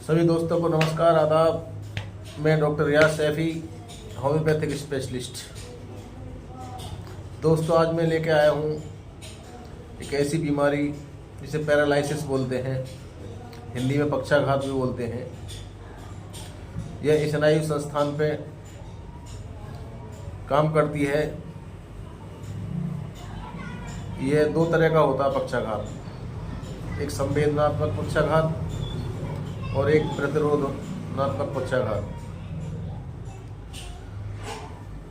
सभी दोस्तों को नमस्कार, आदाब। मैं डॉक्टर रियाज सैफी, होम्योपैथिक स्पेशलिस्ट। दोस्तों, आज मैं लेके आया हूँ एक ऐसी बीमारी जिसे पैरालिसिस बोलते हैं, हिंदी में पक्षाघात भी बोलते हैं। यह स्नायु संस्थान पे काम करती है। यह दो तरह का होता है पक्षाघात, एक संवेदनात्मक पक्षाघात और एक प्रतिरोधात्मक पक्षाघात।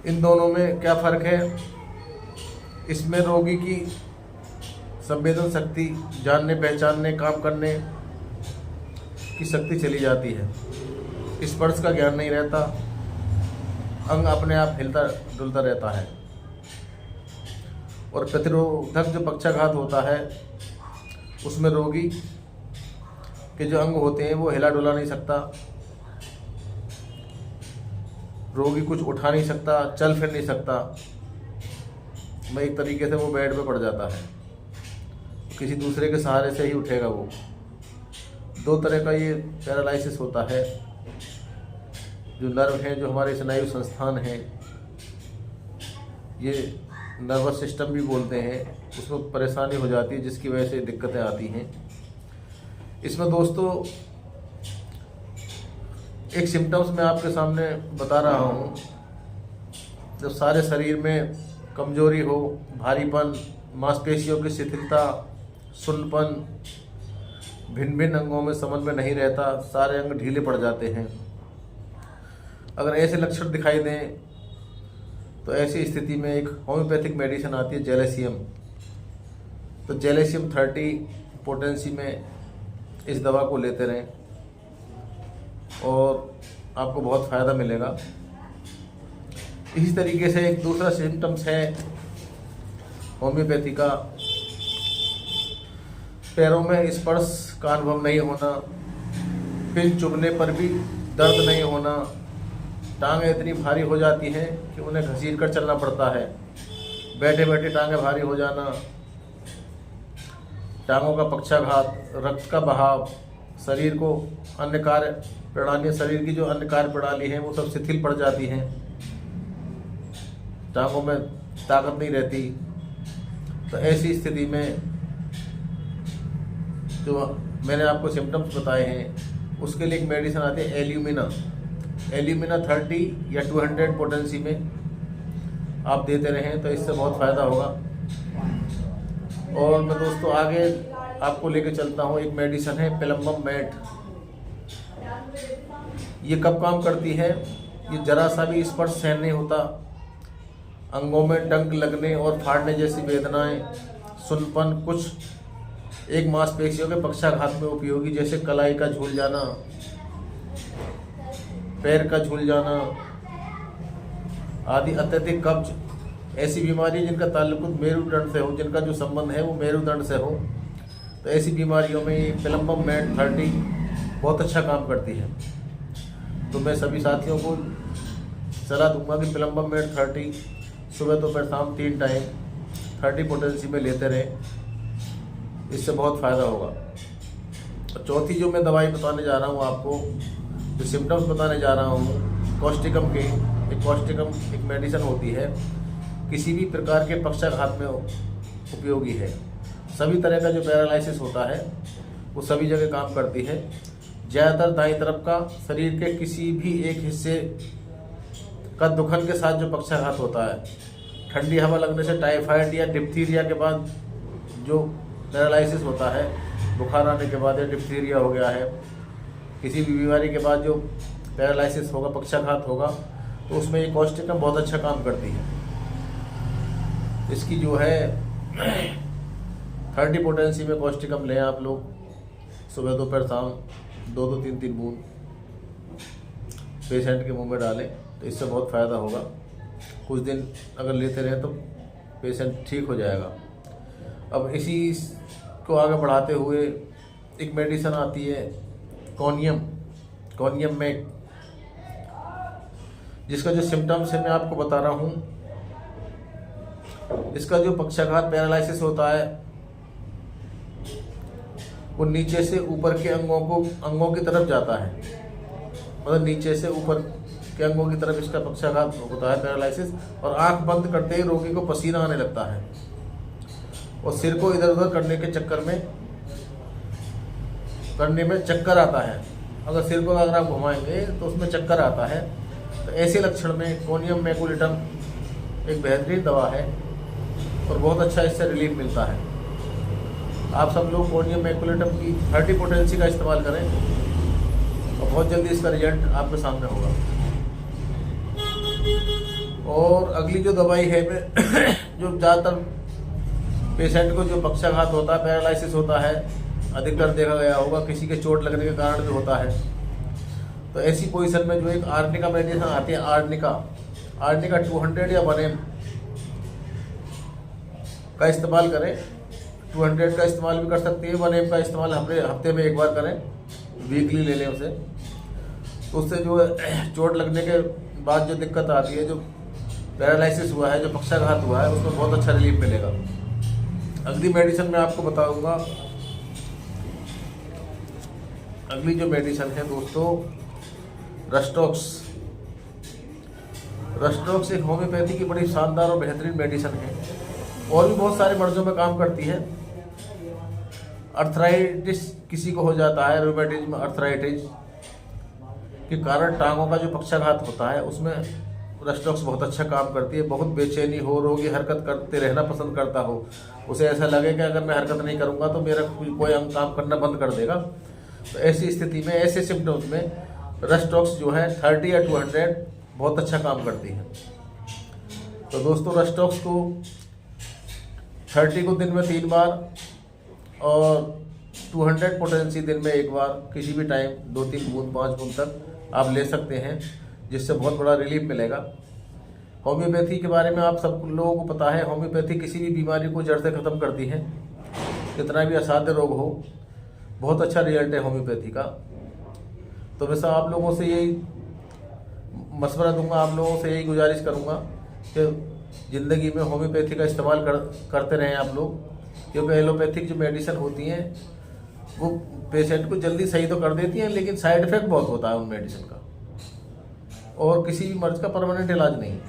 इन दोनों में क्या फर्क है? इसमें रोगी की संवेदन शक्ति, जानने पहचानने काम करने की शक्ति चली जाती है, स्पर्श का ज्ञान नहीं रहता, अंग अपने आप हिलता डुलता रहता है। और प्रतिरोधक जो पक्षाघात होता है उसमें रोगी के जो अंग होते हैं वो हिला डुला नहीं सकता, रोगी कुछ उठा नहीं सकता, चल फिर नहीं सकता। मैं एक तरीके से वो बेड पे पड़ जाता है, किसी दूसरे के सहारे से ही उठेगा वो। दो तरह का ये पैरालिसिस होता है। जो नर्व हैं, जो हमारे स्नायु संस्थान हैं, ये नर्वस सिस्टम भी बोलते हैं, उसमें परेशानी हो जाती है जिसकी वजह से दिक्कतें आती हैं। इसमें दोस्तों एक सिम्टम्स मैं आपके सामने बता रहा हूँ। जब सारे शरीर में कमजोरी हो, भारीपन, मांसपेशियों की शिथिलता, सुन्नपन, भिन्न भिन्न अंगों में समन्वय नहीं रहता, सारे अंग ढीले पड़ जाते हैं। अगर ऐसे लक्षण दिखाई दें तो ऐसी स्थिति में एक होम्योपैथिक मेडिसिन आती है, जेलेसियम। तो जेलेसियम 30 पोटेंसी में इस दवा को लेते रहें और आपको बहुत फ़ायदा मिलेगा। इसी तरीके से एक दूसरा सिम्टम्स है होम्योपैथी का, पैरों में स्पर्श का अनुभव नहीं होना, पिन चुभने पर भी दर्द नहीं होना, टांगें इतनी भारी हो जाती हैं कि उन्हें घसीट कर चलना पड़ता है, बैठे बैठे टांगें भारी हो जाना, टांगों का पक्षाघात, रक्त का बहाव, शरीर को अन्य कार्य प्रणाली, शरीर की जो अन्य कार्य प्रणाली है वो सब शिथिल पड़ जाती हैं, टांगों में ताकत नहीं रहती। तो ऐसी स्थिति में जो मैंने आपको सिम्टम्स बताए हैं उसके लिए एक मेडिसिन आती है, एल्यूमिना 30 या 200 पोटेंसी में आप देते रहें तो इससे बहुत फ़ायदा होगा। और मैं दोस्तों आगे आपको लेके चलता हूँ। एक मेडिसिन है प्लम्बम मैट। ये कब काम करती है? ये जरा सा भी स्पर्श सहन नहीं होता, अंगों में डंक लगने और फाड़ने जैसी वेदनाएं, सुन्नपन, कुछ एक मांसपेशियों के पक्षाघात में उपयोगी, जैसे कलाई का झूल जाना, पैर का झूल जाना आदि, अत्यधिक कब्ज, ऐसी बीमारी जिनका ताल्लुक मेरुदंड से हो, जिनका जो संबंध है वो मेरुदंड से हो, तो ऐसी बीमारियों में प्लम्बम मैट 30 बहुत अच्छा काम करती है। तो मैं सभी साथियों को सलाह दूंगा कि प्लम्बम मैट 30 सुबह दोपहर शाम 3 टाइम 30 पोटेंसी में लेते रहें, इससे बहुत फ़ायदा होगा। और चौथी जो मैं दवाई बताने जा रहा हूँ आपको, जो सिम्टम्स बताने जा रहा हूँ, कॉस्टिकम के, कॉस्टिकम एक मेडिसिन होती है, किसी भी प्रकार के पक्षाघात में उपयोगी है। सभी तरह का जो पैरालिसिस होता है वो सभी जगह काम करती है। ज़्यादातर दाईं तरफ का शरीर के किसी भी एक हिस्से का दुखन के साथ जो पक्षाघात होता है, ठंडी हवा लगने से, टाइफाइड या डिप्थीरिया के बाद जो पैरालिसिस होता है, बुखार आने के बाद या डिप्थीरिया हो गया है, किसी भी बीमारी के बाद जो पैरालिसिस होगा, पक्षाघात होगा, तो उसमें ये कॉस्टिकम बहुत अच्छा काम करती है। इसकी जो है 30 पोटेंसी में कॉस्टिकम लें आप लोग, सुबह दोपहर शाम 2-2, 3-3 बूंद पेशेंट के मुंह में डालें तो इससे बहुत फ़ायदा होगा। कुछ दिन अगर लेते रहें तो पेशेंट ठीक हो जाएगा। अब इसी को आगे बढ़ाते हुए एक मेडिसिन आती है कोनियम में, जिसका जो सिम्टम्स है मैं आपको बता रहा हूँ। इसका जो पक्षाघात पैरालिसिस होता है वो नीचे से ऊपर के अंगों की तरफ जाता है, मतलब नीचे से ऊपर के अंगों की तरफ इसका पक्षाघात होता है, पैरालिसिस। और आंख बंद करते ही रोगी को पसीना आने लगता है और सिर को इधर उधर करने के करने में चक्कर आता है। अगर सिर को अगर आप घुमाएंगे तो उसमें चक्कर आता है। तो ऐसे लक्षण में कोनियम मैकुलेटम एक बेहतरीन दवा है और बहुत अच्छा इससे रिलीफ मिलता है। आप सब लोग कोनियम मैकुलेटम की 30 पोटेंसी का इस्तेमाल करें और बहुत जल्दी इसका रिजल्ट आपके सामने होगा। और अगली जो दवाई है जो ज़्यादातर पेशेंट को जो पक्षाघात होता है, पैरालिसिस होता है, अधिकतर देखा गया होगा किसी के चोट लगने के कारण भी होता है। तो ऐसी पोजीशन में जो एक आर्निका मेडिसिन आती है, आर्निका 200 या 1 का इस्तेमाल करें। 200 का इस्तेमाल भी कर सकती है, 1 का इस्तेमाल हफ्ते में एक बार करें, वीकली ले लें उसे। तो उससे जो चोट लगने के बाद जो दिक्कत आती है, जो पैरालिसिस हुआ है, जो पक्षाघात हुआ है, उसमें बहुत अच्छा रिलीफ मिलेगा। अगली मेडिसिन मैं आपको बताऊंगा। अगली जो मेडिसिन है दोस्तों, रस्टॉक्स एक होम्योपैथी की बड़ी शानदार और बेहतरीन मेडिसिन है और भी बहुत सारे मर्जों में काम करती है। अर्थराइटिस किसी को हो जाता है, रूमेटिज्म अर्थराइटिस के कारण टांगों का जो पक्षाघात होता है, उसमें रस्टॉक्स बहुत अच्छा काम करती है। बहुत बेचैनी हो, रोगी हरकत करते रहना पसंद करता हो, उसे ऐसा लगे कि अगर मैं हरकत नहीं करूंगा तो मेरा कोई अंग काम करना बंद कर देगा, तो ऐसी स्थिति में, ऐसे सिम्टम्स में रस्टॉक्स जो है 30 या 200 बहुत अच्छा काम करती है। तो दोस्तों रस्टॉक्स को 30 को दिन में 3 बार और 200 पोटेंसी दिन में 1 बार, किसी भी टाइम 2-3 बूंद 5 बूंद तक आप ले सकते हैं, जिससे बहुत बड़ा रिलीफ मिलेगा। होम्योपैथी के बारे में आप सब लोगों को पता है, होम्योपैथी किसी भी बीमारी को जड़ से ख़त्म करती है, कितना भी असाध्य रोग हो। बहुत अच्छा रिजल्ट है होम्योपैथी का। तो वैसा आप लोगों से यही मशवरा दूंगा, आप लोगों से यही गुजारिश करूंगा कि ज़िंदगी में होम्योपैथी का इस्तेमाल करते रहें आप लोग, क्योंकि एलोपैथिक जो मेडिसिन होती हैं वो पेशेंट को जल्दी सही तो कर देती हैं, लेकिन साइड इफेक्ट बहुत होता है उन मेडिसिन का, और किसी भी मर्ज का परमानेंट इलाज नहीं है।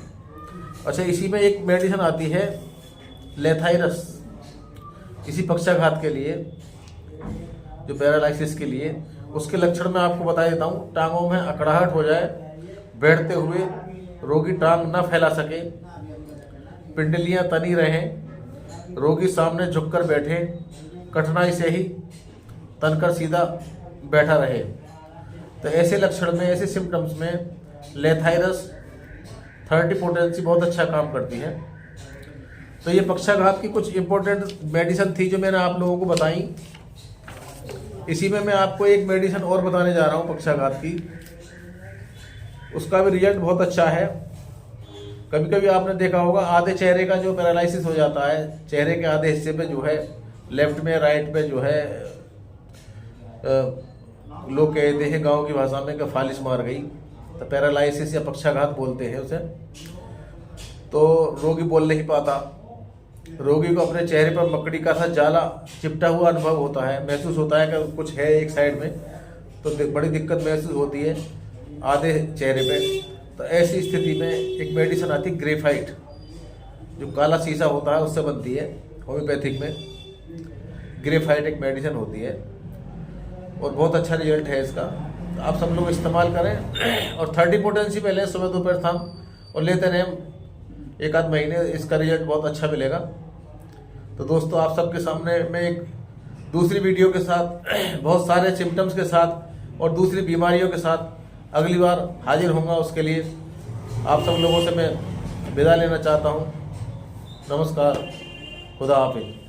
अच्छा, इसी में एक मेडिसिन आती है लेथाइरस, इसी पक्षाघात के लिए, जो पैरालिसिस के लिए। उसके लक्षण मैं आपको बता देता हूँ। टांगों में अकड़ाहट हो जाए, बैठते हुए रोगी टांग न फैला सके, पिंडलियाँ तनी रहें, रोगी सामने झुककर बैठे, कठिनाई से ही तनकर सीधा बैठा रहे। तो ऐसे लक्षण में, ऐसे सिम्टम्स में लेथाइरस 30 पोटेंसी बहुत अच्छा काम करती है। तो ये पक्षाघात की कुछ इंपॉर्टेंट मेडिसिन थी जो मैंने आप लोगों को बताई। इसी में मैं आपको एक मेडिसिन और बताने जा रहा हूँ पक्षाघात की, उसका भी रिजल्ट बहुत अच्छा है। कभी कभी आपने देखा होगा आधे चेहरे का जो पैरालिसिस हो जाता है, चेहरे के आधे हिस्से पे जो है, लेफ्ट में राइट पे जो है, लोग कहते हैं गांव की भाषा में कि फालिश मार गई, तो पैरालिसिस या पक्षाघात बोलते हैं उसे। तो रोगी बोल नहीं पाता, रोगी को अपने चेहरे पर मकड़ी का सा जाला चिपटा हुआ अनुभव होता है, महसूस होता है कि कुछ है एक साइड में, तो बड़ी दिक्कत महसूस होती है आधे चेहरे पे। तो ऐसी स्थिति में एक मेडिसिन आती है ग्रेफाइट, जो काला शीशा होता है उससे बनती है। होम्योपैथिक में ग्रेफाइट एक मेडिसिन होती है और बहुत अच्छा रिजल्ट है इसका। तो आप सब लोग इस्तेमाल करें और 30 पोटेंसी पे लें, सुबह दोपहर शाम, और लेते रहें 1-आध महीने, इसका रिजल्ट बहुत अच्छा मिलेगा। तो दोस्तों आप सबके सामने मैं एक दूसरी वीडियो के साथ, बहुत सारे सिम्टम्स के साथ और दूसरी बीमारियों के साथ अगली बार हाजिर होऊंगा। उसके लिए आप सब लोगों से मैं विदा लेना चाहता हूँ। नमस्कार, खुदा हाफिज़।